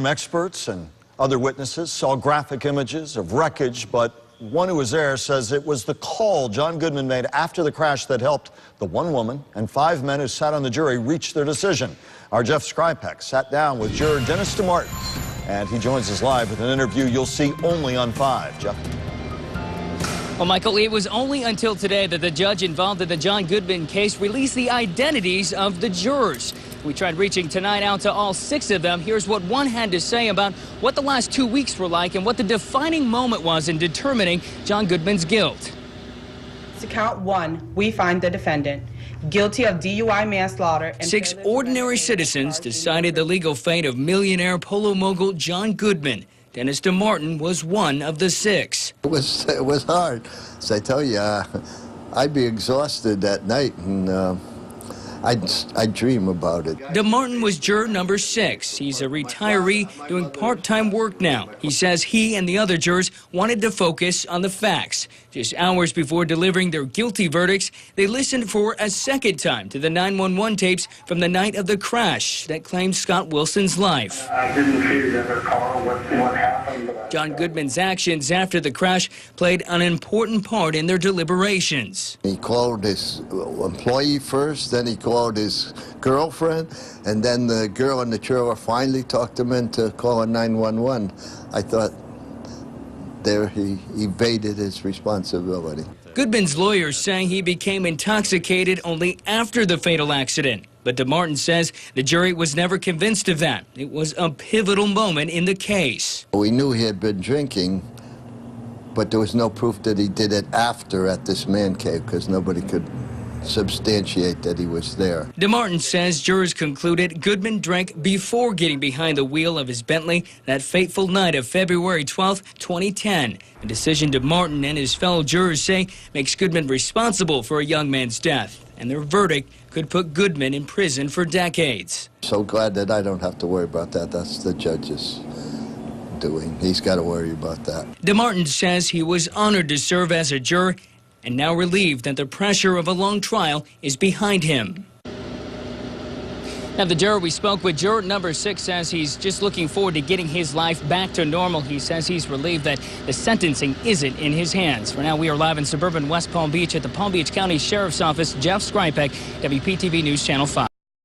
Experts and other witnesses saw graphic images of wreckage, but one who was there says it was the call John Goodman made after the crash that helped the one woman and 5 men who sat on the jury reach their decision. Our Jeff Skrypek sat down with juror Dennis DeMarten, and he joins us live with an interview you'll see only on 5. Jeff? Well, Michael, it was only until today that the judge involved in the John Goodman case released the identities of the jurors. We tried reaching tonight out to all 6 of them. Here's what one had to say about what the last 2 weeks were like and what the defining moment was in determining John Goodman's guilt. To count 1, we find the defendant guilty of DUI manslaughter. And 6 ordinary citizens decided the legal fate of millionaire polo mogul John Goodman. Dennis DeMarten was one of the 6. It was hard. So I tell you, I'd be exhausted at night, and I'd dream about it. DeMarten was juror number 6. He's a retiree doing part-time work now. He says he and the other jurors wanted to focus on the facts. Just hours before delivering their guilty verdicts, they listened for a second time to the 911 tapes from the night of the crash that claimed Scott Wilson's life. I didn't see the other car, what happened. John Goodman's actions after the crash played an important part in their deliberations. He called his employee first, then he called his girlfriend, and then the girl and the juror finally talked him into calling 911. I thought there he evaded his responsibility. Goodman's lawyers say he became intoxicated only after the fatal accident. But DeMarten says the jury was never convinced of that. It was a pivotal moment in the case. We knew he had been drinking, but there was no proof that he did it after at this man cave because nobody could substantiate that he was there. DeMarten says jurors concluded Goodman drank before getting behind the wheel of his Bentley that fateful night of February 12, 2010. A decision DeMarten and his fellow jurors say makes Goodman responsible for a young man's death, and their verdict could put Goodman in prison for decades. So glad that I don't have to worry about that. That's the judge's doing. He's got to worry about that. DeMarten says he was honored to serve as a juror and now relieved that the pressure of a long trial is behind him. Now, the juror we spoke with, juror number 6, says he's just looking forward to getting his life back to normal. He says he's relieved that the sentencing isn't in his hands. For now, we are live in suburban West Palm Beach at the Palm Beach County Sheriff's Office. Jeff Skrypek, WPTV News Channel 5.